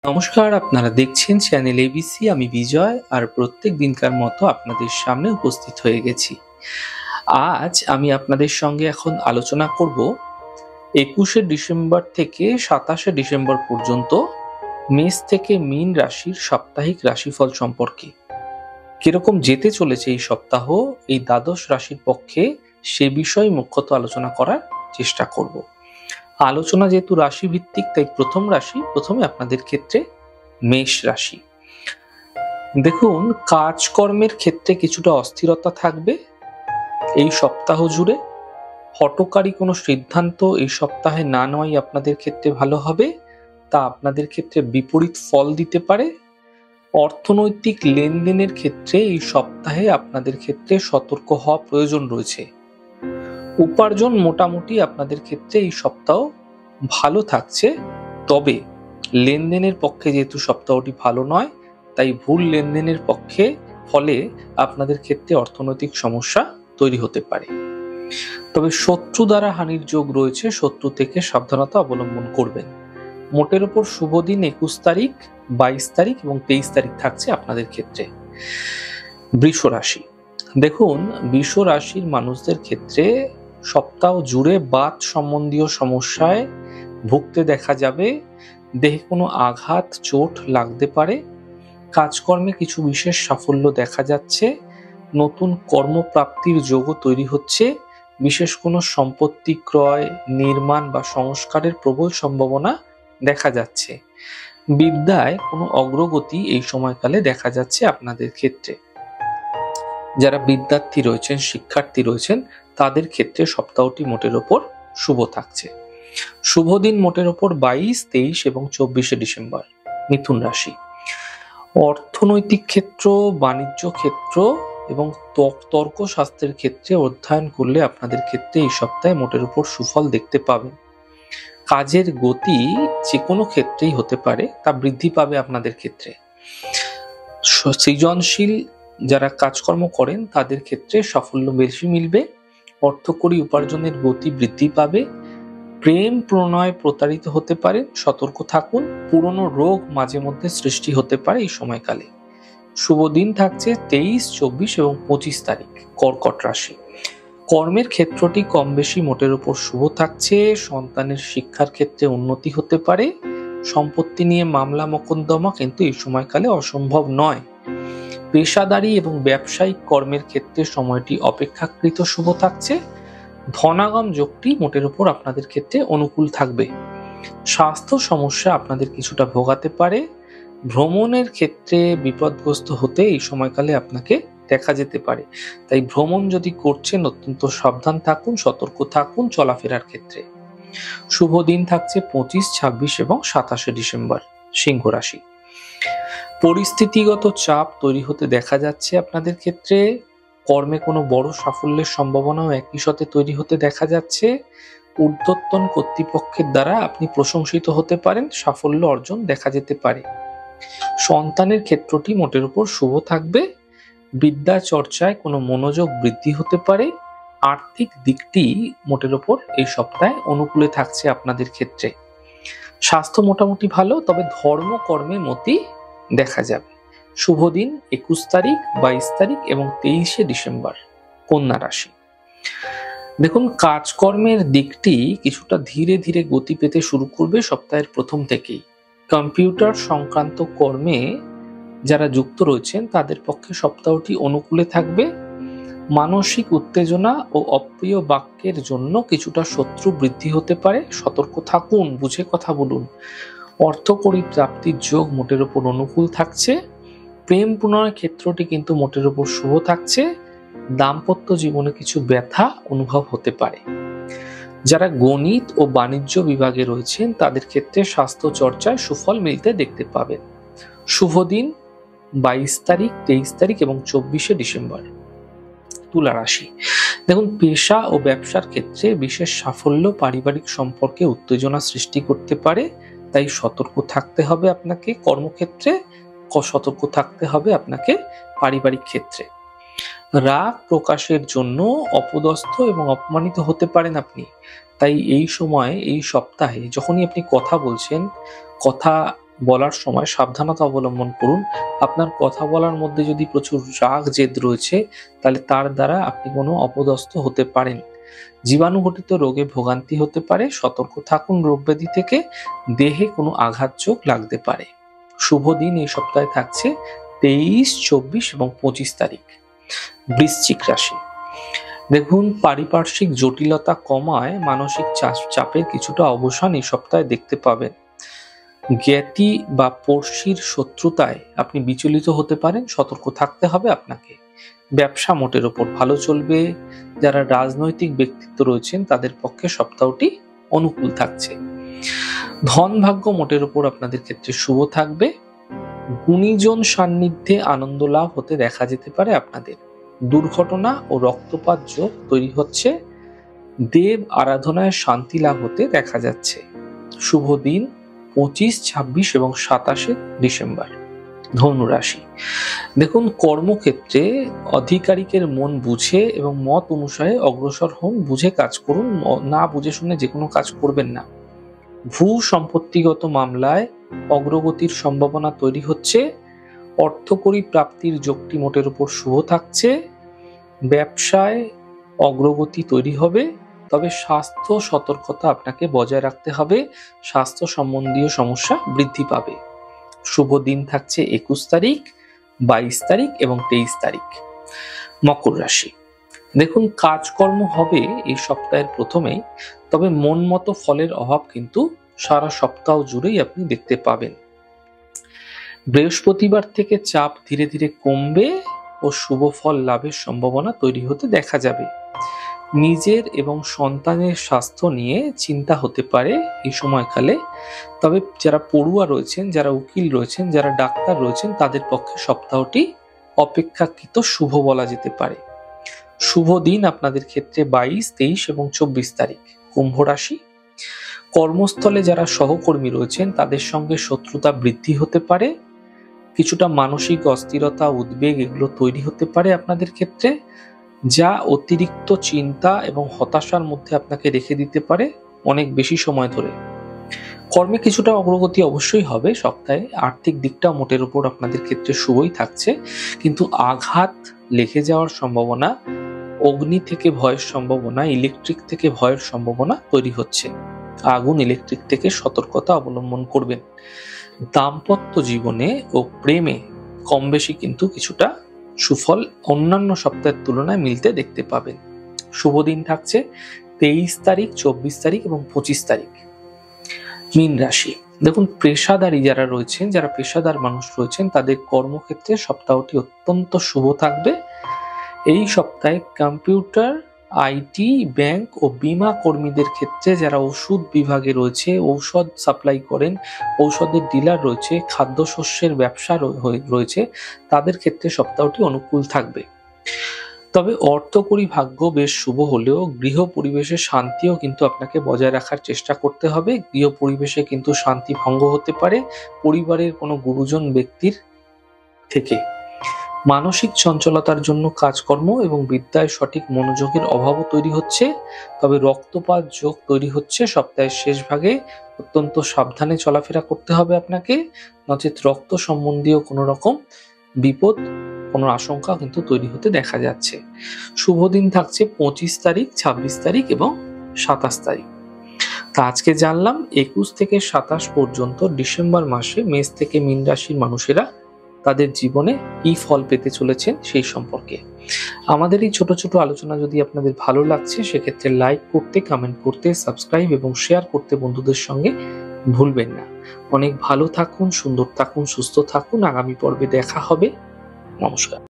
নমস্কার, আপনারা দেখছেন চ্যানেল এবিসি। আমি বিজয়, আর প্রত্যেক দিনকার মতো আপনাদের সামনে উপস্থিত হয়ে গেছি। আজ আমি আপনাদের সঙ্গে এখন আলোচনা করব 21শে ডিসেম্বর থেকে 27শে ডিসেম্বর পর্যন্ত মেষ থেকে মীন রাশির সাপ্তাহিক রাশিফল সম্পর্কে। কিরকম যেতে চলেছে এই সপ্তাহ এই দ্বাদশ রাশির পক্ষে, সে বিষয়ে মুখ্যত আলোচনা করার চেষ্টা করব। আলোচনা যেহেতু রাশি ভিত্তিক, তাই প্রথমে আপনাদের ক্ষেত্রে মেষ রাশি। দেখুন, কাজকর্মের ক্ষেত্রে কিছুটা অস্থিরতা থাকবে এই সপ্তাহ জুড়ে। হঠকারী কোনো সিদ্ধান্ত এই সপ্তাহে না নেওয়াই আপনাদের ক্ষেত্রে ভালো হবে, তা আপনাদের ক্ষেত্রে বিপরীত ফল দিতে পারে। অর্থনৈতিক লেনদেনের ক্ষেত্রে এই সপ্তাহে আপনাদের ক্ষেত্রে সতর্ক হওয়া প্রয়োজন রয়েছে। উপার্জন মোটামুটি আপনাদের ক্ষেত্রে এই সপ্তাহ ভালো থাকছে, তবে লেনদেনের পক্ষে যেহেতু সপ্তাহটি ভালো নয়, তাই ভুল লেনদেনের ফলে আপনাদের ক্ষেত্রে অর্থনৈতিক সমস্যা তৈরি হতে পারে। তবে শত্রু দ্বারা হানির যোগ রয়েছে, শত্রু থেকে সাবধানতা অবলম্বন করবেন। মোটের উপর শুভ দিন 21 তারিখ, 22 তারিখ এবং 23 তারিখ থাকছে আপনাদের ক্ষেত্রে। বৃষ রাশি। দেখুন, বৃষ রাশির মানুষদের ক্ষেত্রে সপ্তাহ জুড়ে বাত সম্বন্ধীয় সমস্যায় ভুগতে দেখা যাবে। দেহে কোনো আঘাত, চোট লাগতে পারে। কাজকর্মে কিছু বিশেষ সাফল্য দেখা যাচ্ছে। নতুন কর্মপ্রাপ্তির যোগও তৈরি হচ্ছে। বিশেষ কোনো সম্পত্তি ক্রয়, নির্মাণ বা সংস্কারের প্রবল সম্ভাবনা দেখা যাচ্ছে। বিদ্যায় কোনো অগ্রগতি এই সময়কালে দেখা যাচ্ছে আপনাদের ক্ষেত্রে। যারা বিদ্যার্থী রয়েছেন, শিক্ষার্থী রয়েছেন, তাদের ক্ষেত্রে সপ্তাহটি মোটের ওপর শুভ থাকছে। শুভ দিন মোটের ওপর 22, 23 এবং 24শে ডিসেম্বর। মিথুন রাশি। অর্থনৈতিক ক্ষেত্র, বাণিজ্য ক্ষেত্র এবং তর্কশাস্ত্রের ক্ষেত্রে অধ্যয়ন করলে আপনাদের ক্ষেত্রে এই সপ্তাহে মোটের উপর সুফল দেখতে পাবেন। কাজের গতি যে কোনো ক্ষেত্রেই হতে পারে, তা বৃদ্ধি পাবে আপনাদের ক্ষেত্রে। সৃজনশীল যারা কাজকর্ম করেন তাদের ক্ষেত্রে সাফল্য বেশি মিলবে। অর্থকরী উপার্জনের গতি বৃদ্ধি পাবে। প্রেম প্রণয় প্রতারিত হতে পারে, সতর্ক থাকুন। পুরনো রোগ মাঝে মধ্যে সৃষ্টি হতে পারে এই সময়কালে। শুভ দিন থাকছে 23, 24 এবং 25 তারিখ। কর্কট রাশি। কর্মের ক্ষেত্রটি কম বেশি মোটের উপর শুভ থাকছে। সন্তানের শিক্ষার ক্ষেত্রে উন্নতি হতে পারে। সম্পত্তি নিয়ে মামলা মোকদ্দমা কিন্তু এই সময়কালে অসম্ভব নয়। পেশাদারী এবং ব্যবসায়িক কর্মের ক্ষেত্রে সময়টি অপেক্ষাকৃত শুভ থাকছে। ধনাগম যোগটি মোটের উপর আপনাদের ক্ষেত্রে অনুকূল থাকবে। স্বাস্থ্য সমস্যা আপনাদের কিছুটা ভোগাতে পারে। ভ্রমণের ক্ষেত্রে বিপদগ্রস্ত হতে এই সময়কালে আপনাকে দেখা যেতে পারে, তাই ভ্রমণ যদি করছেন অত্যন্ত সাবধান থাকুন, সতর্ক থাকুন চলাফেরার ক্ষেত্রে। শুভ দিন থাকছে 25, 26 এবং 27শে ডিসেম্বর। সিংহ রাশি। পরিস্থিতিগত চাপ তৈরি হতে দেখা যাচ্ছে আপনাদের ক্ষেত্রে। কর্মে কোনো বড় সাফল্যের সম্ভাবনাও একই সাথে তৈরি হতে দেখা যাচ্ছে। ঊর্ধ্বতন কর্তৃপক্ষের দ্বারা আপনি প্রশংসিত হতে পারেন, সাফল্য অর্জন দেখা যেতে পারে। সন্তানের ক্ষেত্রটি মোটের উপর শুভ থাকবে। বিদ্যা চর্চায় কোনো মনোযোগ বৃদ্ধি হতে পারে। আর্থিক দিকটি মোটের উপর এই সপ্তাহে অনুকূলে থাকছে আপনাদের ক্ষেত্রে। স্বাস্থ্য মোটামুটি ভালো, তবে ধর্মকর্মে মতি দেখা যাবে। শুভ দিন 21 তারিখ, 22 তারিখ এবং 23শে ডিসেম্বর। কন্যা রাশি। দেখুন, কাজকর্মের দিকটি কিছুটা ধীরে ধীরে গতি পেতে শুরু করবে সপ্তাহের প্রথম থেকেই। কম্পিউটার সংক্রান্ত কর্মে যারা যুক্ত রয়েছেন তাদের পক্ষে সপ্তাহটি অনুকূলে থাকবে। মানসিক উত্তেজনা ও অপ্রিয় বাক্যের জন্য কিছুটা শত্রু বৃদ্ধি হতে পারে, সতর্ক থাকুন, বুঝে কথা বলুন। অর্থকরী প্রাপ্তির যোগ মোটের উপর অনুকূল থাকছে। প্রেম প্রণয় ক্ষেত্রটি কিন্তু মোটের উপর শুভ থাকছে। দাম্পত্য জীবনে কিছু ব্যথা অনুভব হতে পারে। যারা গণিত ও বাণিজ্য বিভাগে রয়েছেন তাদের ক্ষেত্রে স্বাস্থ্য চর্চায় সুফল মিলতে দেখতে পাবেন। শুভ দিন 22 তারিখ, 23 তারিখ এবং 24শে ডিসেম্বর। তুলা রাশি। দেখুন, পেশা ও ব্যবসার ক্ষেত্রে বিশেষ সাফল্য পারিবারিক সম্পর্কে উত্তেজনা সৃষ্টি করতে পারে, তাই সতর্ক থাকতে হবে আপনাকে কর্মক্ষেত্রে, সতর্ক থাকতে হবে আপনাকে পারিবারিক ক্ষেত্রে। রাগ প্রকাশের জন্য অপদস্থ এবং অপমানিত হতে পারেন আপনি, তাই এই সময়, এই সপ্তাহে যখনই আপনি কথা বলছেন, কথা বলার সময় সাবধানতা অবলম্বন করুন। আপনার কথা বলার মধ্যে যদি প্রচুর রাগ জেদ রয়েছে, তাহলে তার দ্বারা আপনি কোনো অপদস্থ হতে পারেন। জীবাণুঘটিত রোগে ভোগান্তি হতে পারে, সতর্ক থাকুন রোগব্যাধি থেকে, দেহে কোনো আঘাতযোগ লাগতে পারে। শুভ দিন এই সপ্তাহে থাকছে 23, 24 এবং 25 তারিখ। বৃশ্চিক রাশি, দেখুন পারিপার্শ্বিক জটিলতা কমায় মানসিক চাপের কিছুটা অবসান এই সপ্তাহে দেখতে পাবেন। জ্ঞাতি বা পড়শির শত্রুতায় আপনি বিচলিত হতে পারেন, সতর্ক থাকতে হবে আপনাকে। ব্যবসা মোটের ওপর ভালো চলবে। যারা রাজনৈতিক ব্যক্তিত্ব রয়েছেন তাদের পক্ষে সপ্তাহটি অনুকূল থাকছে। ধন ভাগ্য মোটের ওপর আপনাদের ক্ষেত্রে শুভ থাকবে। গুণীজন সান্নিধ্যে আনন্দ লাভ হতে দেখা যেতে পারে আপনাদের। দুর্ঘটনা ও রক্তপাত যোগ তৈরি হচ্ছে। দেব আরাধনায় শান্তি লাভ হতে দেখা যাচ্ছে। শুভ দিন 25, 26 এবং 27 ডিসেম্বর। ধনু রাশি, দেখুন কর্মক্ষেত্রে আধিকারিকের মন বুঝে এবং মত অনুসারে অগ্রসর হন। বুঝে কাজ করুন, না বুঝে শুনে যে কোনো কাজ করবেন না। ভূ সম্পত্তিগত মামলায় অগ্রগতির সম্ভাবনা তৈরি হচ্ছে। অর্থকরী প্রাপ্তির যোগটি মোটের উপর শুভ থাকছে। ব্যবসায় অগ্রগতি তৈরি হবে, তবে স্বাস্থ্য সতর্কতা আপনাকে বজায় রাখতে হবে। স্বাস্থ্য সম্বন্ধীয় সমস্যা বৃদ্ধি পাবে। শুভ দিন থাকছে 21 তারিখ, 22 তারিখ এবং 23 তারিখ। মকর রাশি, দেখুন কাজকর্ম হবে এই সপ্তাহের প্রথমেই, তবে মন মতো ফলের অভাব কিন্তু সারা সপ্তাহ জুড়েই আপনি দেখতে পাবেন। বৃহস্পতিবার থেকে চাপ ধীরে ধীরে কমবে ও শুভ ফল লাভের সম্ভাবনা তৈরি হতে দেখা যাবে। নিজের এবং সন্তানের স্বাস্থ্য নিয়ে চিন্তা হতে পারে এই সময়কালে, তবে যারা পড়ুয়া রয়েছেন, যারা উকিল রয়েছেন, যারা ডাক্তার রয়েছেন তাদের পক্ষে সপ্তাহটি অপেক্ষাকৃত শুভ বলা যেতে পারে। শুভ দিন আপনাদের ক্ষেত্রে 22, 23 এবং 24 তারিখ। কুম্ভ রাশি, কর্মস্থলে যারা সহকর্মী রয়েছেন তাদের সঙ্গে শত্রুতা বৃদ্ধি হতে পারে। কিছুটা মানসিক অস্থিরতা, উদ্বেগ এগুলো তৈরি হতে পারে আপনাদের ক্ষেত্রে, যা অতিরিক্ত চিন্তা এবং হতাশার মধ্যে আপনাকে রেখে দিতে পারে অনেক বেশি সময় ধরে। কর্মে কিছুটা অগ্রগতি অবশ্যই হবে সপ্তাহে। আর্থিক দিকটা মোটের উপর আপনাদের ক্ষেত্রে শুভই থাকছে, কিন্তু আঘাত লেগে যাওয়ার সম্ভাবনা, অগ্নি থেকে ভয়ের সম্ভাবনা, ইলেকট্রিক থেকে ভয়ের সম্ভাবনা তৈরি হচ্ছে। আগুন, ইলেকট্রিক থেকে সতর্কতা অবলম্বন করবেন। দাম্পত্য জীবনে ও প্রেমে কম বেশি কিন্তু কিছুটা সুফল অন্যান্য সপ্তাহের তুলনায় মিলতে দেখতে পাবেন। শুভ দিন থাকছে 23 তারিখ, 24 তারিখ এবং 25 তারিখ। মীন রাশি, দেখুন পেশাদারী যারা রয়েছেন, যারা পেশাদার মানুষ রয়েছেন তাদের কর্মক্ষেত্রে সপ্তাহটি অত্যন্ত শুভ থাকবে। এই সপ্তাহে কম্পিউটার, আইটি, ব্যাংক ও বীমা কর্মীদের ক্ষেত্রে যারা ওষুধ বিভাগে রয়েছে, ঔষধ সাপ্লাই করেন, ঔষধের ডিলার রয়েছে, খাদ্যশস্যের ব্যবসা রয়েছে, তাদের ক্ষেত্রে সপ্তাহটি অনুকূল থাকবে। তবে অর্থকরী ভাগ্য বেশ শুভ হলেও গৃহ পরিবেশে শান্তিও কিন্তু আপনাকে বজায় রাখার চেষ্টা করতে হবে। গৃহ পরিবেশে কিন্তু শান্তি ভঙ্গ হতে পারে পরিবারের কোনো গুরুজন ব্যক্তির থেকে। মানসিক চঞ্চলতার জন্য কাজকর্ম এবং বিদ্যায় সঠিক মনোযোগের অভাবও তৈরি হচ্ছে। তবে রক্তপাত যোগ তৈরি হচ্ছে সপ্তাহের শেষ ভাগে। অত্যন্ত সাবধানে চলাফেরা করতে হবে আপনাকে, নচেত রক্ত সম্বন্ধীয় কোনো রকম বিপদ, কোনো আশঙ্কা কিন্তু তৈরি হতে দেখা যাচ্ছে। শুভ দিন থাকছে 25 তারিখ, 26 তারিখ এবং 27 তারিখ। তা আজকে জানলাম 21 থেকে 27 পর্যন্ত ডিসেম্বর মাসে মেষ থেকে মীন রাশির মানুষেরা তাদের জীবনে কি ফল পেতে চলেছেন সেই সম্পর্কে। আমাদের এই ছোট ছোট আলোচনা যদি আপনাদের ভালো লাগছে সেক্ষেত্রে লাইক করতে, কমেন্ট করতে, সাবস্ক্রাইব এবং শেয়ার করতে বন্ধুদের সঙ্গে ভুলবেন না। অনেক ভালো থাকুন, সুন্দর থাকুন, সুস্থ থাকুন। আগামী পর্বে দেখা হবে। নমস্কার।